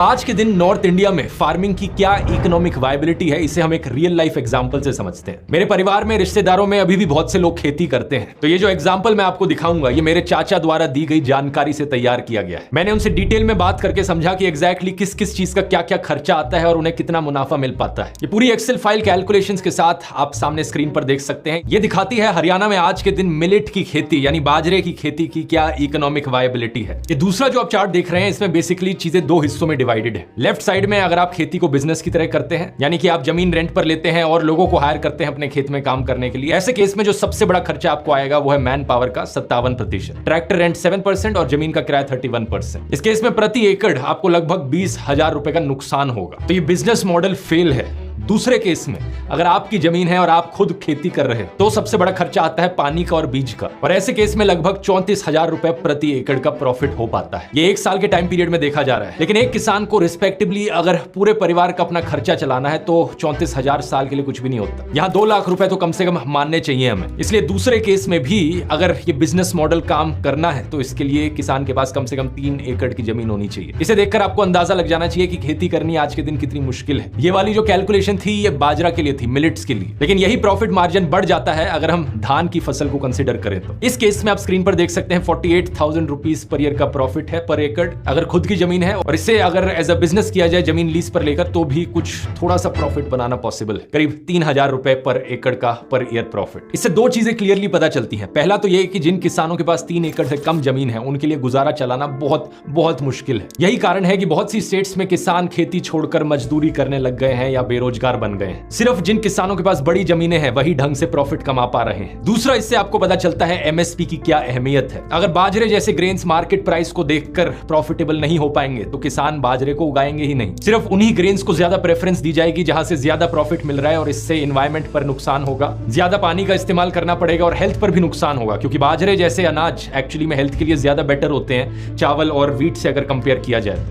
आज के दिन नॉर्थ इंडिया में फार्मिंग की क्या इकोनॉमिक वायबिलिटी है, इसे हम एक रियल लाइफ एग्जांपल से समझते हैं। मेरे परिवार में, रिश्तेदारों में अभी भी बहुत से लोग खेती करते हैं। तो ये जो एग्जांपल मैं आपको दिखाऊंगा, ये मेरे चाचा द्वारा दी गई जानकारी से तैयार किया गया है। मैंने उनसे डिटेल में बात करके समझा कि एग्जैक्टली किस किस चीज का क्या क्या खर्चा आता है और उन्हें कितना मुनाफा मिल पाता है। ये पूरी एक्सेल फाइल कैलकुलेशंस के साथ आप सामने स्क्रीन पर देख सकते हैं। ये दिखाती है हरियाणा में आज के दिन मिलेट की खेती यानी बाजरे की खेती की क्या इकोनॉमिक वायबिलिटी है। ये दूसरा जो आप चार्ट देख रहे हैं, इसमें बेसिकली चीजें दो हिस्सों में डिवाइडेड है। लेफ्ट साइड में अगर आप खेती को बिजनेस की तरह करते हैं, यानी कि आप जमीन रेंट पर लेते हैं और लोगों को हायर करते हैं अपने खेत में काम करने के लिए, ऐसे केस में जो सबसे बड़ा खर्चा आपको आएगा वो है मैन पावर का 57%, ट्रैक्टर रेंट 7% और जमीन का किराया 31%। इस केस में प्रति एकड़ आपको लगभग 20,000 रुपए का नुकसान होगा। तो ये बिजनेस मॉडल फेल है। दूसरे केस में अगर आपकी जमीन है और आप खुद खेती कर रहे हो तो सबसे बड़ा खर्चा आता है पानी का और बीज का, और ऐसे केस में लगभग 34,000 रुपए प्रति एकड़ का प्रॉफिट हो पाता है। ये 1 साल के टाइम पीरियड में देखा जा रहा है। लेकिन एक किसान को रिस्पेक्टिवली अगर पूरे परिवार का अपना खर्चा चलाना है तो 34,000 साल के लिए कुछ भी नहीं होता। यहाँ 2 लाख रुपए तो कम से कम मानने चाहिए हमें। इसलिए दूसरे केस में भी अगर ये बिजनेस मॉडल काम करना है तो इसके लिए किसान के पास कम से कम 3 एकड़ की जमीन होनी चाहिए। इसे देखकर आपको अंदाजा लग जाना चाहिए कि खेती करनी आज के दिन कितनी मुश्किल है। ये वाली जो कैलकुलेशन थी ये बाजरा के लिए थी, मिलेट्स के लिए। लेकिन यही प्रॉफिट मार्जिन बढ़ जाता है अगर हम धान की फसल को कंसीडर करें तो। इस केस में आप स्क्रीन पर देख सकते हैं 48,000 रुपीज पर ईयर का प्रॉफिट है पर एकड़ अगर खुद की जमीन है, और इसे अगर एज अ बिजनेस किया जाए जमीन लीज पर लेकर तो भी कुछ थोड़ा सा प्रॉफिट बनाना पॉसिबल है। करीब 3,000 रुपए पर एकड़ का पर ईयर प्रॉफिट। इससे 2 चीजें क्लियरली पता चलती हैं। पहला तो यह कि जिन किसानों के पास 3 एकड़ से कम जमीन है उनके लिए गुजारा चलाना बहुत बहुत मुश्किल है। यही कारण है कि बहुत सी स्टेट्स में किसान खेती छोड़कर मजदूरी करने लग गए हैं या बेरोजगार बन गए हैं। सिर्फ जिन किसानों के पास बड़ी जमीनें हैं वही ढंग से प्रॉफिट कमा पा रहे हैं। दूसरा, इससे आपको पता चलता है एमएसपी की क्या अहमियत है। अगर बाजरे जैसे ग्रेन्स मार्केट प्राइस को देखकर प्रॉफिटेबल नहीं हो पाएंगे तो किसान बाजरे को उगाएंगे ही नहीं। सिर्फ उन्हीं ग्रेन्स को ज्यादा प्रेफरेंस दी जाएगी जहां से ज्यादा प्रॉफिट मिल रहा है, और इससे एनवायरमेंट पर नुकसान होगा, ज्यादा पानी का इस्तेमाल करना पड़ेगा और हेल्थ पर भी नुकसान होगा, क्योंकि बाजरे जैसे अनाज एक्चुअली में हेल्थ के लिए ज्यादा बेटर होते हैं चावल और व्हीट से अगर कंपेयर किया जाए।